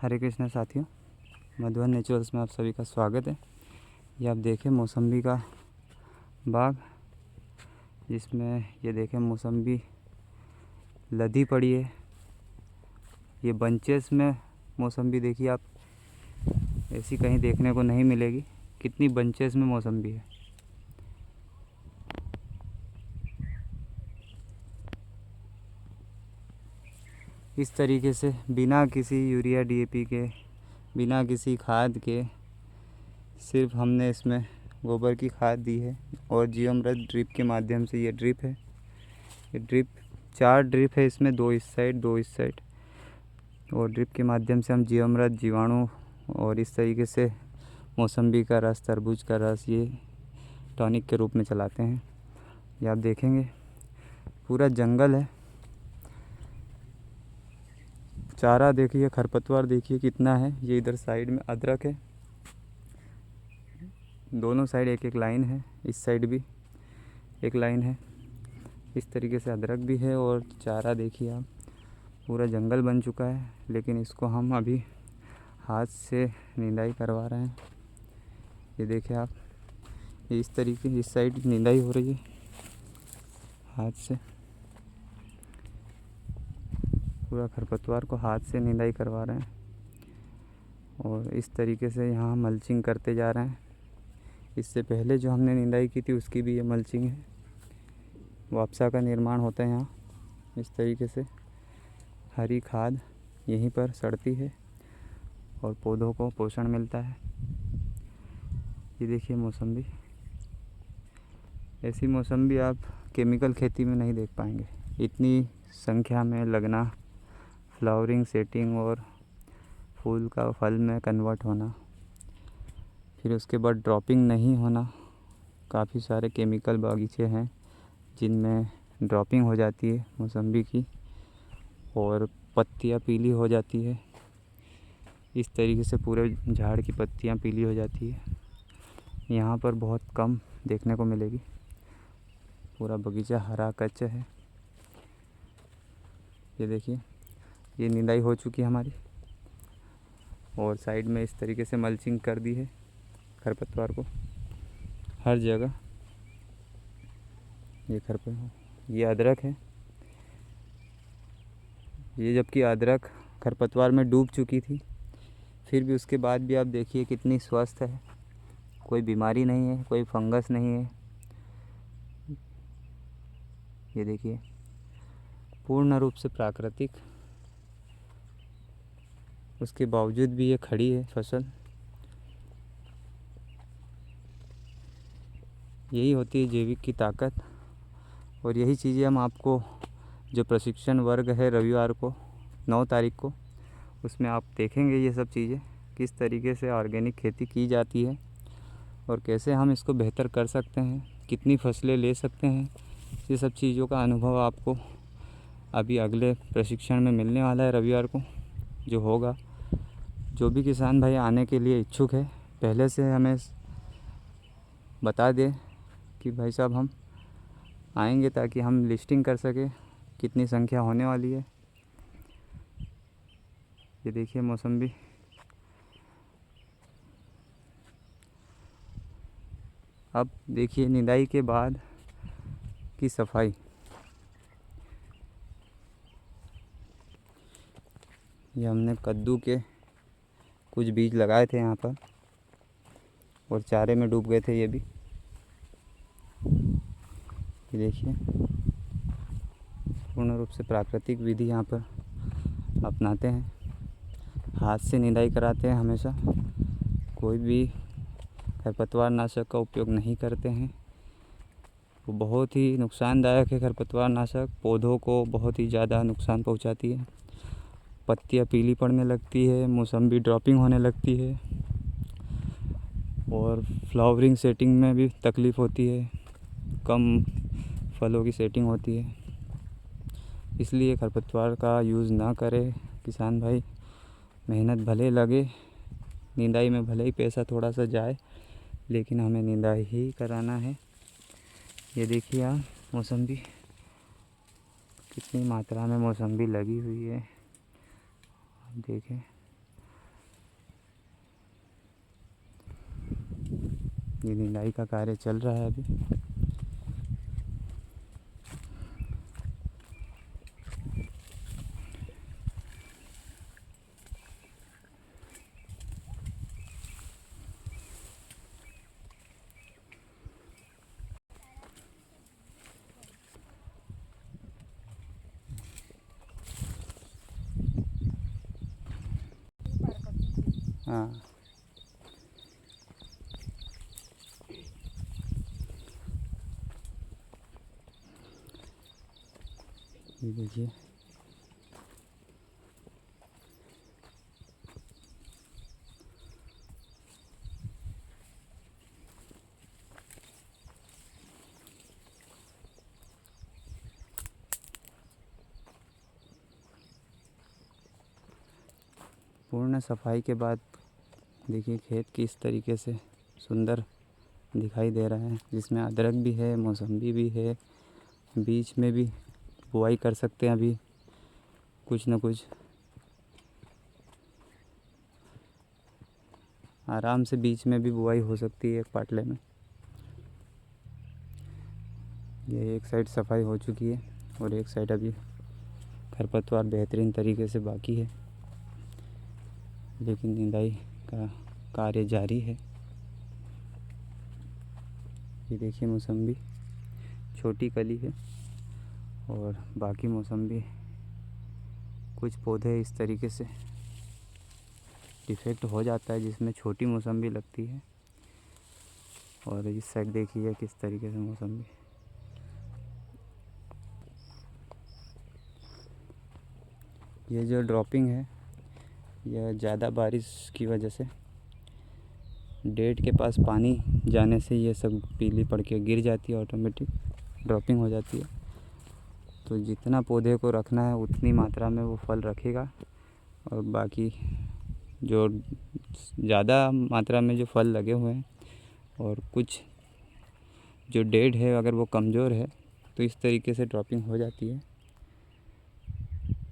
हरे कृष्ण साथियों, मधुवन नेचुरल्स में आप सभी का स्वागत है। ये आप देखें मौसम्बी का बाग, जिसमें ये देखें मौसम्बी लदी पड़ी है। ये बंचेस में मौसम्बी देखिए आप, ऐसी कहीं देखने को नहीं मिलेगी। कितनी बंचेस में मौसम्बी है। इस तरीके से बिना किसी यूरिया डीएपी के, बिना किसी खाद के, सिर्फ हमने इसमें गोबर की खाद दी है और जीवामृत ड्रिप के माध्यम से। ये ड्रिप है, ये ड्रिप 4 ड्रिप है इसमें, 2 इस साइड 2 इस साइड। और ड्रिप के माध्यम से हम जीवामृत, जीवाणु और इस तरीके से मौसम्बी का रस, तरबूज का रस ये टॉनिक के रूप में चलाते हैं। ये आप देखेंगे पूरा जंगल है। चारा देखिए, खरपतवार देखिए कितना है। ये इधर साइड में अदरक है, दोनों साइड एक एक लाइन है, इस साइड भी एक लाइन है। इस तरीके से अदरक भी है। और चारा देखिए आप, पूरा जंगल बन चुका है, लेकिन इसको हम अभी हाथ से निंदाई करवा रहे हैं। ये देखिए आप, ये इस तरीके इस साइड निंदाई हो रही है हाथ से। पूरा खरपतवार को हाथ से निंदाई करवा रहे हैं और इस तरीके से यहाँ मल्चिंग करते जा रहे हैं। इससे पहले जो हमने निंदाई की थी उसकी भी ये मल्चिंग है। वापसा का निर्माण होता है यहाँ। इस तरीके से हरी खाद यहीं पर सड़ती है और पौधों को पोषण मिलता है। ये देखिए मौसम्बी, ऐसी मौसम्बी आप केमिकल खेती में नहीं देख पाएंगे। इतनी संख्या में लगना, फ्लावरिंग, सेटिंग और फूल का फल में कन्वर्ट होना, फिर उसके बाद ड्रॉपिंग नहीं होना। काफ़ी सारे केमिकल बागीचे हैं जिनमें ड्रॉपिंग हो जाती है मौसम्बी की और पत्तियां पीली हो जाती है। इस तरीके से पूरे झाड़ की पत्तियां पीली हो जाती है। यहाँ पर बहुत कम देखने को मिलेगी। पूरा बगीचा हरा कच्चा है। ये देखिए, ये निंदाई हो चुकी है हमारी और साइड में इस तरीके से मल्चिंग कर दी है खरपतवार को हर जगह। ये अदरक है। ये जबकि अदरक खरपतवार में डूब चुकी थी, फिर भी उसके बाद भी आप देखिए कितनी स्वस्थ है। कोई बीमारी नहीं है, कोई फंगस नहीं है। ये देखिए, पूर्ण रूप से प्राकृतिक। उसके बावजूद भी ये खड़ी है फसल। यही होती है जैविक की ताकत। और यही चीज़ें हम आपको, जो प्रशिक्षण वर्ग है रविवार को 9 तारीख को, उसमें आप देखेंगे ये सब चीज़ें, किस तरीके से ऑर्गेनिक खेती की जाती है और कैसे हम इसको बेहतर कर सकते हैं, कितनी फसलें ले सकते हैं। ये सब चीज़ों का अनुभव आपको अभी अगले प्रशिक्षण में मिलने वाला है रविवार को, जो होगा। जो भी किसान भाई आने के लिए इच्छुक है, पहले से हमें बता दें कि भाई साहब हम आएंगे, ताकि हम लिस्टिंग कर सकें कितनी संख्या होने वाली है। ये देखिए मौसम्बी, अब देखिए निदाई के बाद की सफाई। ये हमने कद्दू के कुछ बीज लगाए थे यहाँ पर और चारे में डूब गए थे ये भी। ये देखिए, पूर्ण रूप से प्राकृतिक विधि यहाँ पर अपनाते हैं। हाथ से निदाई कराते हैं हमेशा। कोई भी खरपतवार नाशक का उपयोग नहीं करते हैं। वो बहुत ही नुकसानदायक है। खरपतवार नाशक पौधों को बहुत ही ज़्यादा नुकसान पहुंचाती है। पत्तियां पीली पड़ने लगती है, मौसम्बी ड्रॉपिंग होने लगती है और फ्लावरिंग सेटिंग में भी तकलीफ़ होती है, कम फलों की सेटिंग होती है। इसलिए खरपतवार का यूज़ ना करें किसान भाई। मेहनत भले लगे, निदाई में भले ही पैसा थोड़ा सा जाए, लेकिन हमें निदाई ही कराना है। ये देखिए आप, मौसम्बी कितनी मात्रा में मौसम्बी लगी हुई है, देखें। ये निराई का कार्य चल रहा है अभी। हाँ, ये देखिए पूर्ण सफाई के बाद देखिए खेत किस तरीके से सुंदर दिखाई दे रहा है, जिसमें अदरक भी है, मौसम्बी भी है, बीच में भी बुआई कर सकते हैं अभी कुछ न कुछ। आराम से बीच में भी बुआई हो सकती है एक पाटले में। ये एक साइड सफाई हो चुकी है और एक साइड अभी खरपतवार बेहतरीन तरीके से बाकी है, लेकिन निराई का कार्य जारी है। ये देखिए मौसम्बी छोटी कली है और बाकी मौसम्बी कुछ पौधे इस तरीके से डिफेक्ट हो जाता है जिसमें छोटी मौसम्बी लगती है। और इस साइड देखिए किस तरीके से मौसम्बी। ये जो ड्रॉपिंग है यह ज़्यादा बारिश की वजह से डेट के पास पानी जाने से ये सब पीली पड़ के गिर जाती है, ऑटोमेटिक ड्रॉपिंग हो जाती है। तो जितना पौधे को रखना है उतनी मात्रा में वो फल रखेगा, और बाकी जो ज़्यादा मात्रा में जो फल लगे हुए हैं और कुछ जो डेड है अगर वो कमज़ोर है तो इस तरीके से ड्रॉपिंग हो जाती है।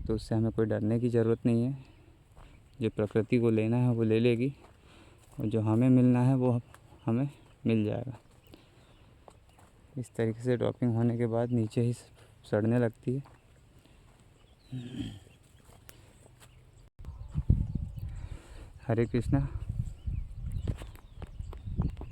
तो उससे हमें कोई डरने की ज़रूरत नहीं है। जो प्रकृति को लेना है वो ले लेगी और जो हमें मिलना है वो हमें मिल जाएगा। इस तरीके से ड्रॉपिंग होने के बाद नीचे ही सड़ने लगती है। हरे कृष्णा।